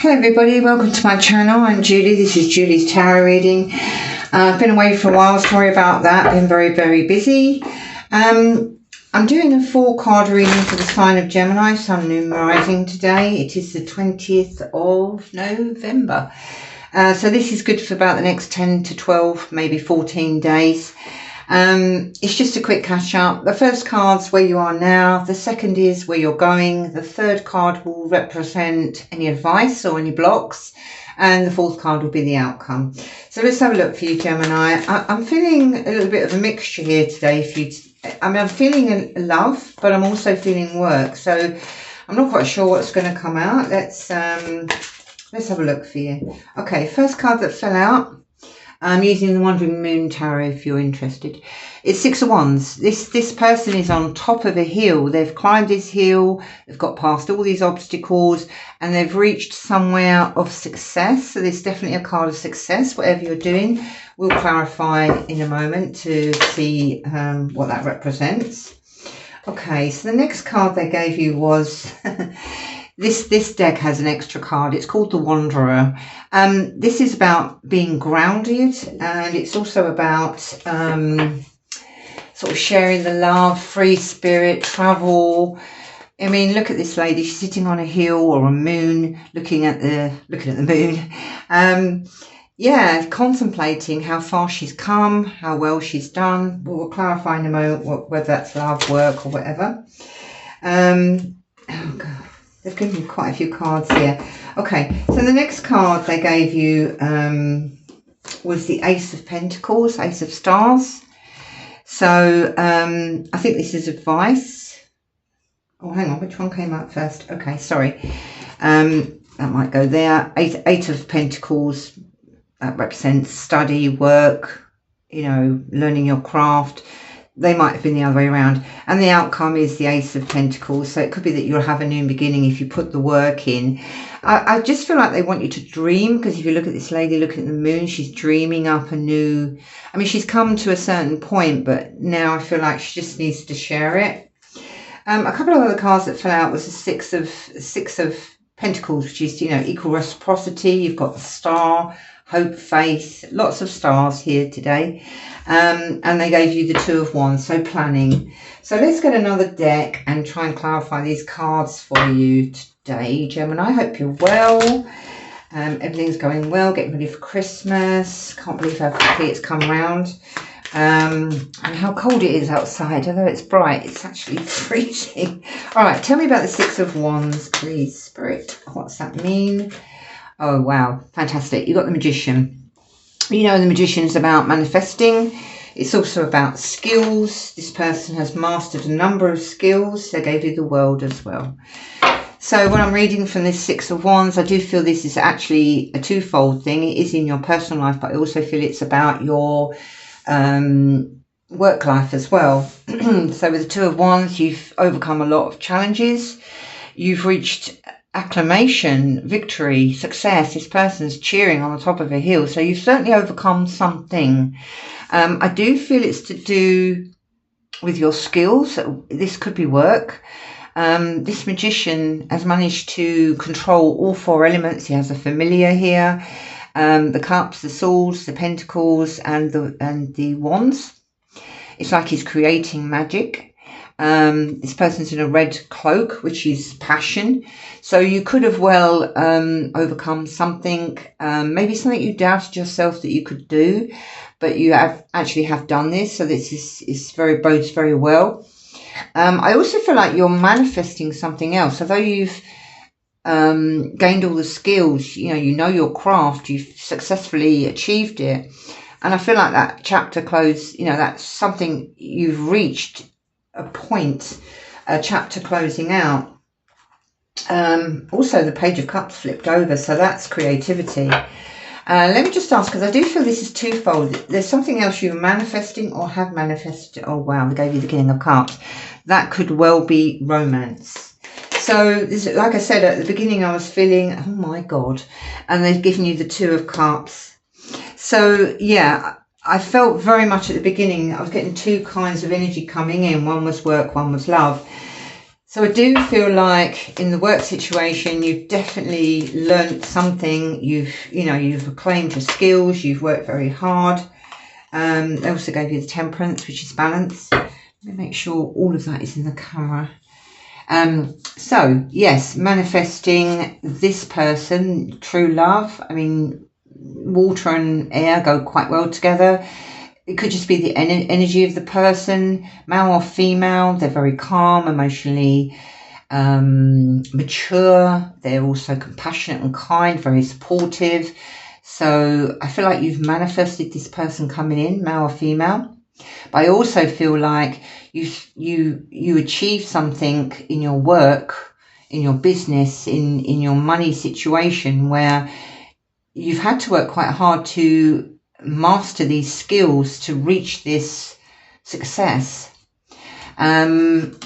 Hello everybody, welcome to my channel. I'm Julie. This is Julie's tarot reading. I've been away for a while, sorry about that. Been very busy. I'm doing a 4-card reading for the sign of Gemini, Sun, Moon, Rising today. It is the 20th of November. So this is good for about the next 10 to 12, maybe 14 days. It's just a quick catch up. The first card's where you are now. The second is where you're going. The third card will represent any advice or any blocks. And the fourth card will be the outcome. So let's have a look for you, Gemini. I'm feeling a little bit of a mixture here today. I'm feeling love, but I'm also feeling work. So I'm not quite sure what's going to come out. Let's have a look for you. Okay, first card that fell out. I'm using the Wandering Moon Tarot if you're interested. It's 6 of Wands. This person is on top of a hill. They've climbed this hill. They've got past all these obstacles and they've reached somewhere of success. So there's definitely a card of success, whatever you're doing. We'll clarify in a moment to see what that represents. Okay, so the next card they gave you was... This deck has an extra card. It's called the Wanderer. This is about being grounded, and it's also about sort of sharing the love, free spirit, travel. I mean, look at this lady. She's sitting on a hill or a moon, looking at the moon. Yeah, contemplating how far she's come, how well she's done. We'll clarify in a moment whether that's love, work, or whatever. Oh God. They've given you quite a few cards here. Okay, so the next card they gave you was the Ace of Pentacles, Ace of Stars. So I think this is advice. Oh, hang on, which one came up first? Okay, sorry. That might go there. Eight of Pentacles, that represents study, work, you know, learning your craft. They might have been the other way around. And the outcome is the Ace of Pentacles. So it could be that you'll have a new beginning if you put the work in. I just feel like they want you to dream, because if you look at this lady looking at the moon, she's dreaming up a new... I mean, she's come to a certain point, but now I feel like she just needs to share it. A couple of other cards that fell out was the Six of Pentacles, which is, you know, equal reciprocity. You've got the Star, hope, faith, lots of stars here today. And they gave you the Two of Wands, so planning. So let's get another deck and try and clarify these cards for you today, Gemini. I hope you're well. Everything's going well, getting ready for Christmas. Can't believe how quickly it's come round. And how cold it is outside. Although it's bright, it's actually freezing. All right, tell me about the Six of Wands, please, Spirit. What's that mean? Oh, wow. Fantastic. You've got the Magician. You know, the Magician is about manifesting. It's also about skills. This person has mastered a number of skills. They gave you the World as well. So when I'm reading from this Six of Wands, I do feel this is actually a twofold thing. It is in your personal life, but I also feel it's about your work life as well. So with the Two of Wands, you've overcome a lot of challenges. You've reached acclamation, victory, success. This person's cheering on the top of a hill. So you've certainly overcome something. I do feel it's to do with your skills. This could be work. This Magician has managed to control all 4 elements. He has a familiar here. The Cups, the Swords, the Pentacles, and the Wands. It's like he's creating magic. This person's in a red cloak, which is passion. So you could have well overcome something, maybe something you doubted yourself that you could do, but you actually have done this. So this is bodes very well. I also feel like you're manifesting something else. Although you've gained all the skills, you know your craft, you've successfully achieved it. And I feel like that chapter close, that's something you've reached a point, a chapter closing out. Also the Page of Cups flipped over, so that's creativity. Let me just ask, because I do feel this is twofold. There's something else you're manifesting or have manifested. Oh wow, they gave you the King of Cups. That could well be romance. So this, like I said at the beginning, I was feeling, oh my God, and they've given you the Two of Cups. So yeah, I felt very much at the beginning, I was getting 2 kinds of energy coming in. One was work, one was love. So I do feel like in the work situation, you've definitely learnt something. You've acclaimed your skills. You've worked very hard. They also gave you the temperance, which is balance. Let me make sure all of that is in the camera. So yes, manifesting this person, true love. I mean, water and air go quite well together. It could just be the energy of the person, male or female. They're very calm, emotionally mature. They're also compassionate and kind, very supportive. So I feel like you've manifested this person coming in, male or female. But I also feel like you achieve something in your work, in your business, in your money situation, where you've had to work quite hard to master these skills to reach this success. And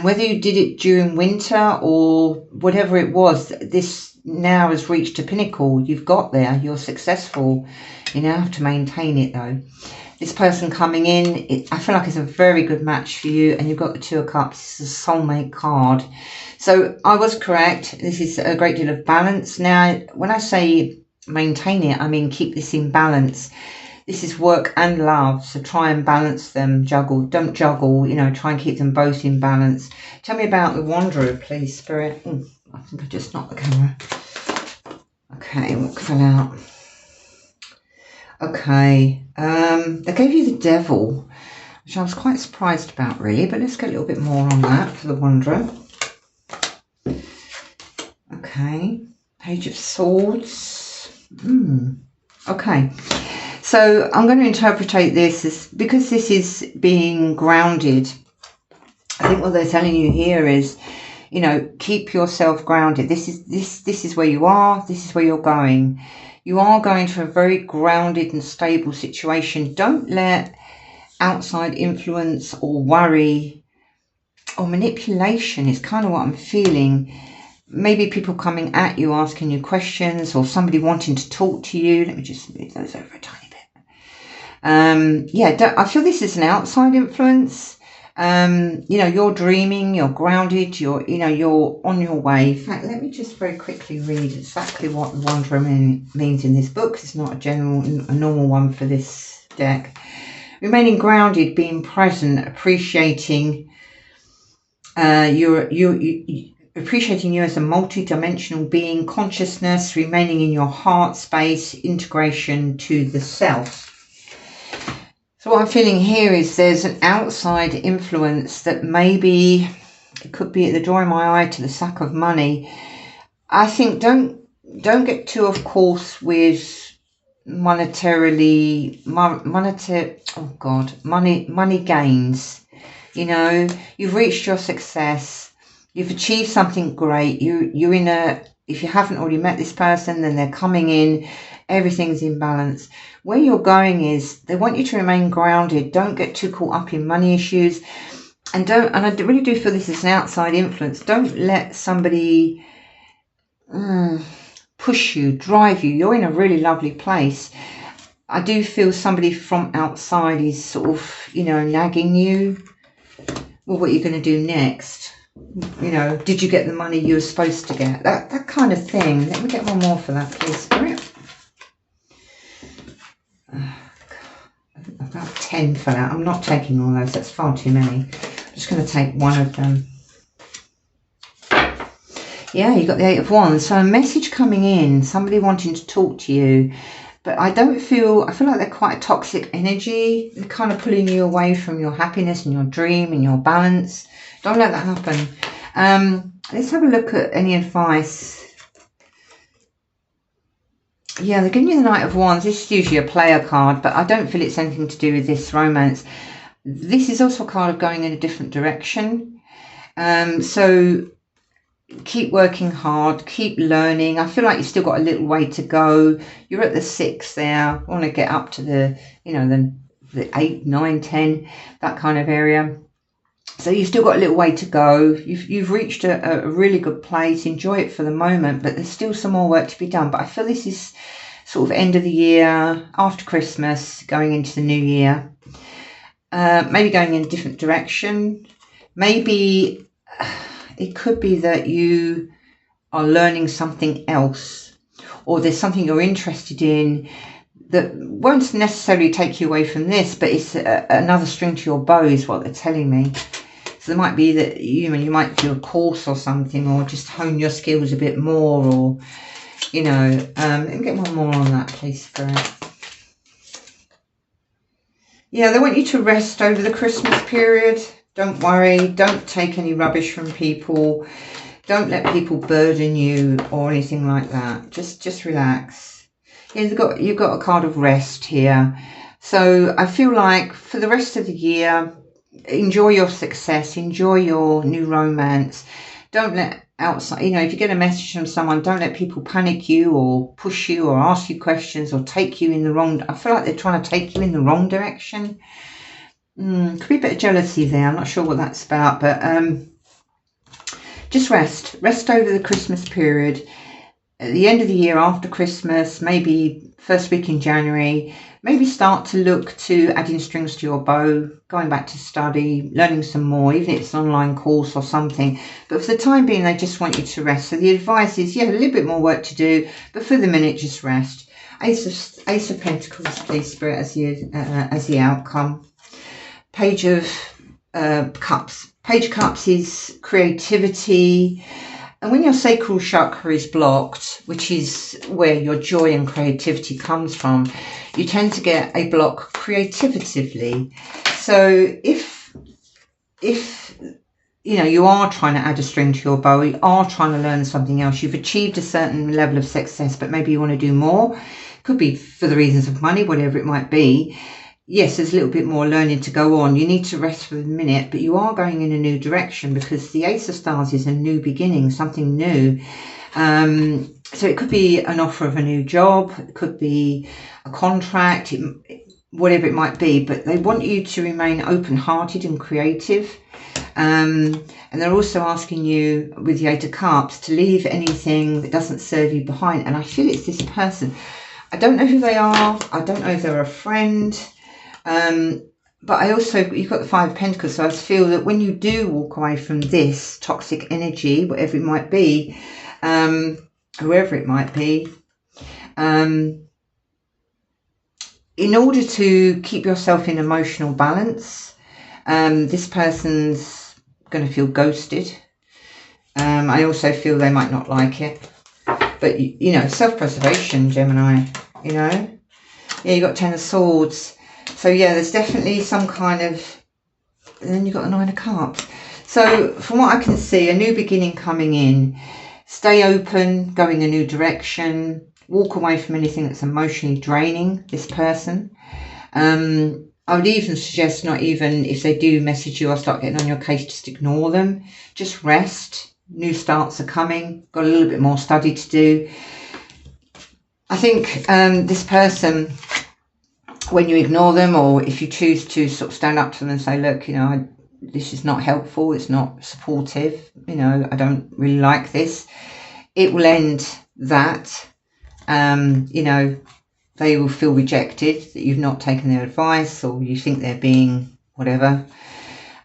whether you did it during winter or whatever it was, this now has reached a pinnacle. You've got there. You're successful. You now have to maintain it, though. This person coming in, I feel like it's a very good match for you. And you've got the Two of Cups. It's a soulmate card. So I was correct. This is a great deal of balance. Now, when I say maintain it, I mean keep this in balance. This is work and love, so try and balance them. Don't juggle, try and keep them both in balance. Tell me about the Wanderer, please, Spirit. I think I just knocked the camera. Okay, what fell out? Okay, they gave you the Devil, which I was quite surprised about, really, but let's get a little bit more on that for the Wanderer. Okay, Page of Swords. Okay, so I'm going to interpretate this as, because this is being grounded, I think what they're telling you here is, keep yourself grounded. This is where you are. This is where you're going. You are going to a very grounded and stable situation. Don't let outside influence or worry or manipulation is kind of what I'm feeling. Maybe people coming at you, asking you questions, or somebody wanting to talk to you. Let me just move those over a tiny bit. I feel this is an outside influence. You're dreaming, you're grounded, you're on your way. In fact, let me just very quickly read exactly what the Wanderer means in this book. It's not a normal one for this deck. Remaining grounded, being present, appreciating appreciating you as a multi-dimensional being, consciousness, remaining in your heart space, integration to the self. So what I'm feeling here is there's an outside influence that maybe it could be at the drawing my eye to the sack of money. I think don't get too off course with money gains. You've reached your success. You've achieved something great. You're in if you haven't already met this person, then they're coming in. Everything's in balance. Where you're going is they want you to remain grounded. Don't get too caught up in money issues. And I really do feel this is an outside influence. Don't let somebody push you, drive you. You're in a really lovely place. I do feel somebody from outside is sort of, nagging you. Well, what are you going to do next? Did you get the money you were supposed to get? That kind of thing. Let me get one more for that, please, Spirit. About 10 fell out. I'm not taking all those. That's far too many. I'm just going to take one of them. Yeah, you got the 8 of Wands. So a message coming in. Somebody wanting to talk to you. But I feel like they're quite a toxic energy. They're kind of pulling you away from your happiness and your dream and your balance. Don't let that happen. Let's have a look at any advice. Yeah, they're giving you the Knight of Wands. This is usually a player card, but I don't feel it's anything to do with this romance. This is also a card of going in a different direction. So keep working hard, keep learning. I feel like you've still got a little way to go. You're at the 6 there. I want to get up to the 8, 9, 10, that kind of area. So you've still got a little way to go. You've reached a really good place. Enjoy it for the moment, but there's still some more work to be done. But I feel this is sort of end of the year, after Christmas, going into the new year. Maybe going in a different direction. Maybe it could be that you are learning something else, or there's something you're interested in that won't necessarily take you away from this, but it's another string to your bow is what they're telling me. So there might be that you might do a course or something, or just hone your skills a bit more, or let me get one more on that, please, Spirit. Yeah, they want you to rest over the Christmas period. Don't worry, don't take any rubbish from people. Don't let people burden you or anything like that. Just relax. Yeah, you've got a card of rest here. So I feel like for the rest of the year, enjoy your success, enjoy your new romance. Don't let outside, if you get a message from someone, don't let people panic you or push you or ask you questions or take you in the wrong. I feel like they're trying to take you in the wrong direction. Could be a bit of jealousy there. I'm not sure what that's about, but just rest over the Christmas period. At the end of the year, after Christmas, maybe first week in January, maybe start to look to adding strings to your bow, going back to study, learning some more, even if it's an online course or something. But for the time being, they just want you to rest. So the advice is, a little bit more work to do, but for the minute, just rest. Ace of Pentacles, please, Spirit, as the outcome. Page of Cups. Page of Cups is creativity. And when your sacral chakra is blocked, which is where your joy and creativity comes from, you tend to get a block creatively. So if you are trying to add a string to your bow, you are trying to learn something else, you've achieved a certain level of success, but maybe you want to do more. Could be for the reasons of money, whatever it might be. Yes, there's a little bit more learning to go on. You need to rest for the minute, but you are going in a new direction because the Ace of Stars is a new beginning, something new. So it could be an offer of a new job, it could be a contract, whatever it might be, but they want you to remain open-hearted and creative. And they're also asking you, with the Eight of Cups, to leave anything that doesn't serve you behind. And I feel it's this person. I don't know who they are. I don't know if they're a friend. But I also, you've got the Five of Pentacles, so I feel that when you do walk away from this toxic energy, whatever it might be, whoever it might be, in order to keep yourself in emotional balance, this person's going to feel ghosted. I also feel they might not like it. But, self-preservation, Gemini, Yeah, you've got Ten of Swords. So, yeah, there's definitely some kind of... And then you've got the Nine of Cups. So, from what I can see, a new beginning coming in. Stay open, go in a new direction. Walk away from anything that's emotionally draining this person. I would even suggest not even, if they do message you or start getting on your case, just ignore them. Just rest. New starts are coming. Got a little bit more study to do. I think this person... when you ignore them, or if you choose to sort of stand up to them and say, look, this is not helpful, it's not supportive, I don't really like this, it will end that. They will feel rejected, that you've not taken their advice, or you think they're being whatever,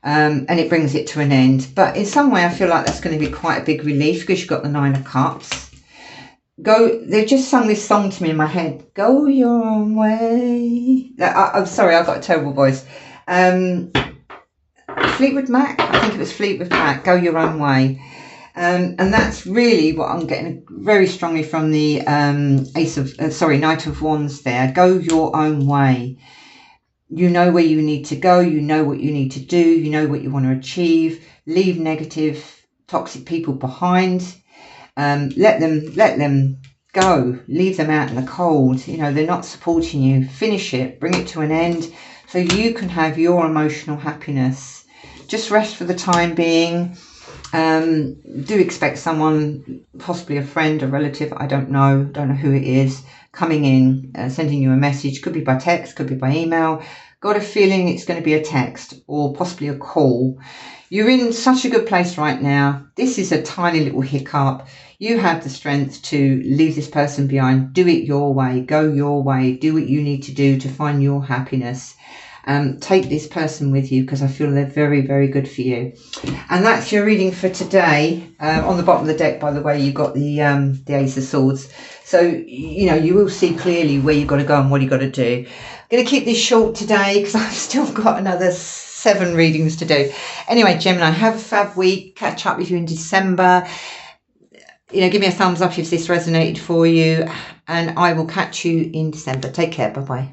and it brings it to an end. But in some way I feel like that's going to be quite a big relief, because you've got the Nine of Cups. They've just sung this song to me in my head. Go your own way. I'm sorry, I've got a terrible voice. Fleetwood Mac, I think it was Fleetwood Mac, Go Your Own Way. And that's really what I'm getting very strongly from the Knight of Wands there. Go your own way. You know where you need to go. You know what you need to do. You know what you want to achieve. Leave negative, toxic people behind. Let them go. Leave them out in the cold. They're not supporting you. Finish it. Bring it to an end so you can have your emotional happiness. Just rest for the time being. Do expect someone, possibly a friend, a relative, I don't know who it is, coming in, sending you a message. Could be by text, could be by email. Got a feeling it's going to be a text or possibly a call. You're in such a good place right now. This is a tiny little hiccup. You have the strength to leave this person behind. Do it your way. Go your way. Do what you need to do to find your happiness. Take this person with you because I feel they're very, very good for you. And that's your reading for today. On the bottom of the deck, by the way, you've got the Ace of Swords. So, you know, you will see clearly where you've got to go and what you've got to do. I'm going to keep this short today because I've still got another 7 readings to do. Anyway, Gemini, have a fab week. Catch up with you in December. You know, give me a thumbs up if this resonated for you. And I will catch you in December. Take care. Bye-bye.